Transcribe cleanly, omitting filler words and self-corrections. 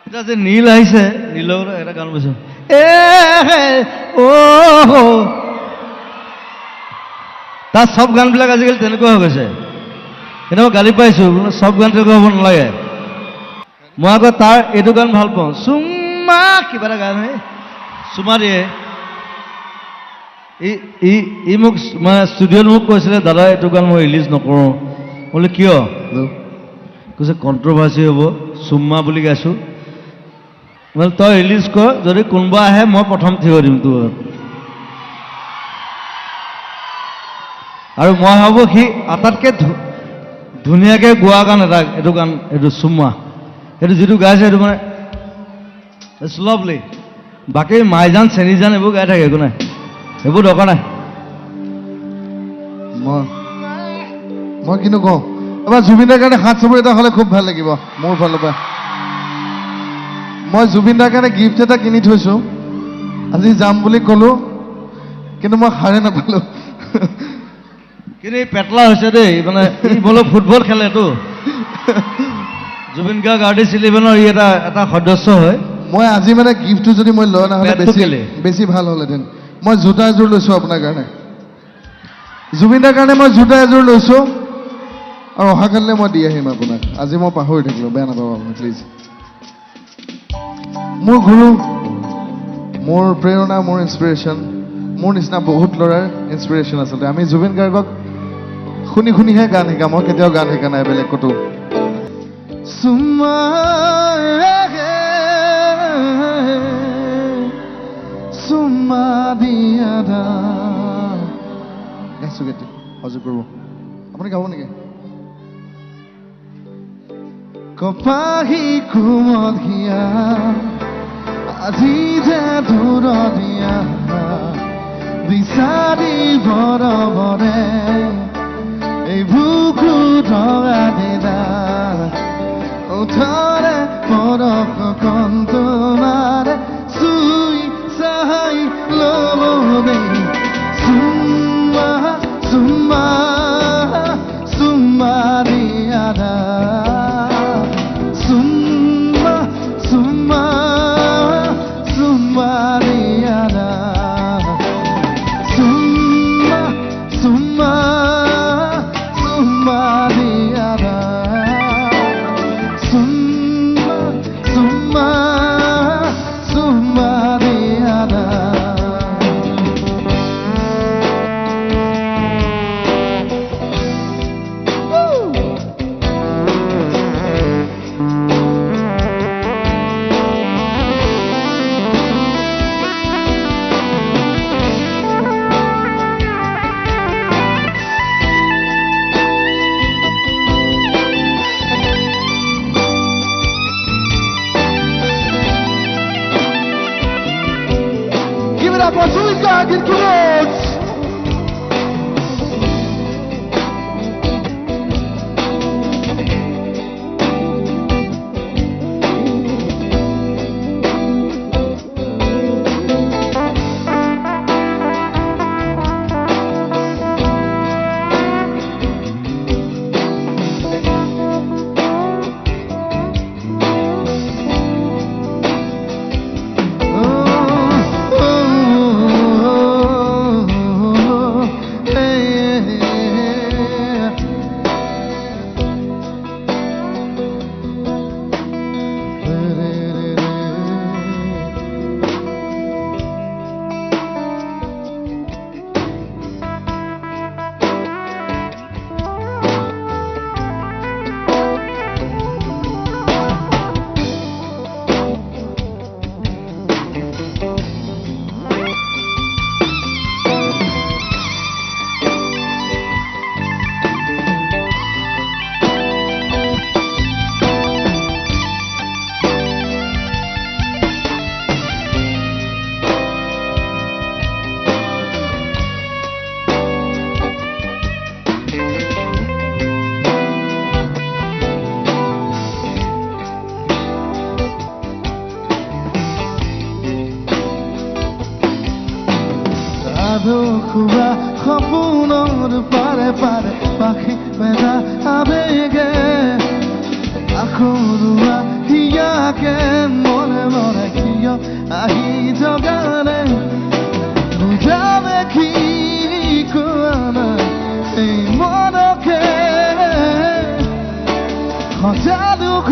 এটা যে নীল আহিছে, নীলৰ এটা গান পাইছো, তাৰ চব গানবিলাক আজিকালি তেনেকুৱা হৈ গৈছে। কিন্তু মই গালি পাইছো, চব গান তেনেকুৱা হ'ব নালাগে। মই আকৌ তাৰ এইটো গান ভাল পাওঁ, চুমা কিবা এটা গান, চুমা দিয়ে। ই মোক মানে ষ্টুডিঅ'ত মোক কৈছিলে, দাদা এইটো গান মই ৰিলিজ নকৰোঁ। বোলে কিয়? কৈছে কণ্ট্ৰভাৰ্চি হ'ব, চুম্মা বুলি গাইছোঁ। বোলে তই ৰিলিজ কৰ, যদি কোনোবা আহে মই প্ৰথম থিয় দিম তোৰ। আৰু মই ভাবোঁ সি আটাইতকৈ ধুনীয়াকৈ গোৱা গান এটা, এইটো গান, এইটো চুম্মা। সেইটো যিটো গাইছে সেইটো মানে ইটছ লাভলি। বাকী মাইজান চেনিজান এইবোৰ গাই থাকে, একো নাই, এইবোৰ দৰকাৰ নাই। মই কিন্তু কওঁ, এবাৰ জুবিনদাৰ কাৰণে হাত চুবুৰি এটা হ'লে খুব ভাল লাগিব মোৰ ফালৰ পৰা। মই জুবিনদাৰ কাৰণে গিফ্ট এটা কিনি থৈছোঁ, আজি যাম বুলি ক'লোঁ, কিন্তু মই সাৰে নাপালোঁ। কিন্তু এই পেটলা হৈছে দেই, মানে ই বোলো ফুটবল খেলেতো, জুবিন গাৰ্গ আৰ্টিষ্ট 11ৰ ই এটা সদস্য হয়। মই আজি মানে গিফ্টটো যদি মই লৈ নহ'লে বেছি ভাল হ'লহেঁতেন। মই জোতা এযোৰ লৈছোঁ আপোনাৰ কাৰণে, জুবিনদাৰ কাৰণে মই জোতা এযোৰ লৈছোঁ, আৰু অহাকালিলৈ মই দি আহিম আপোনাক। আজি মই পাহৰি থাকিলোঁ, বেয়া নাপাব আপুনি প্লিজ। মোৰ গুৰু, মোৰ প্ৰেৰণা, মোৰ ইনস্পিৰেশ্যন, মোৰ নিচিনা বহুত ল'ৰাৰ ইনস্পিৰেশ্যন আচলতে। আমি জুবিন গাৰ্গক শুনি শুনিহে গান শিকা, মই কেতিয়াও গান শিকা নাই বেলেগ ক'তো। গাইছোঁ গীত সহযোগ কৰিব, আপুনি গাব নেকি? কপাহী কুমলীয়া আজি যে দূৰদীয়া, বিচাৰি বৰবৰে এই বুকু ধৰা দিলা, উঠৰে পৰক কণ তোমাৰে চুই চাই ল'ব দেই। চুম্মা চুম্মা চুম্মা দিয়া দা, চুম্মা চুম্মা চুম্মা দিয়া দা, চুম্মা চুম্মা চুম্মা দিয়া দা, চুম্মা চুম্মা চুম্মা দিয়া দা। Give it up for Jubin Garg in Clothes. খুৰা সপোনৰ পাৰে পাৰে পাখি মেলা আবেগে আখৰুৱা ইয়াকে মনে মনে কিয় আহি জগানে বুজাবে কি কোৱা নাই এই মনকে সজা দুখ